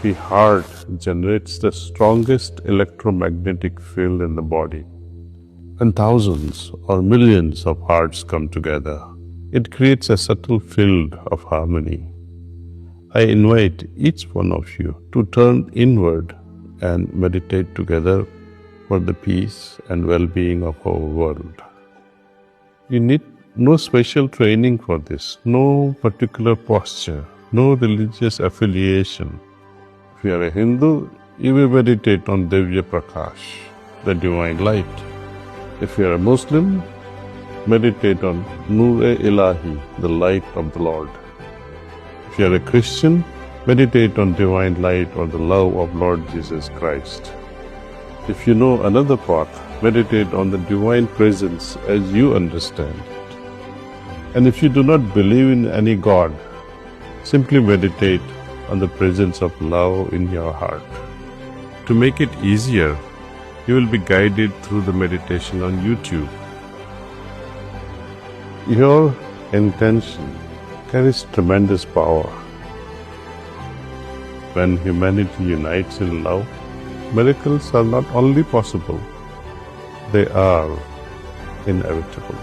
The heart generates the strongest electromagnetic field in the body. When thousands or millions of hearts come together, it creates a subtle field of harmony. I invite each one of you to turn inward and meditate together for the peace and well-being of our world. You need no special training for this, no particular posture, no religious affiliation. If you are a Hindu, you will meditate on Divya Prakash, the divine light. If you are a Muslim, meditate on Noor-e-Ilahi, the light of the Lord. If you are a Christian, meditate on divine light or the love of Lord Jesus Christ. If you know another path, meditate on the divine presence as you understand it. And if you do not believe in any God, simply meditate on the presence of love in your heart. To make it easier, you will be guided through the meditation on YouTube. Your intention carries tremendous power. When humanity unites in love, miracles are not only possible, they are inevitable.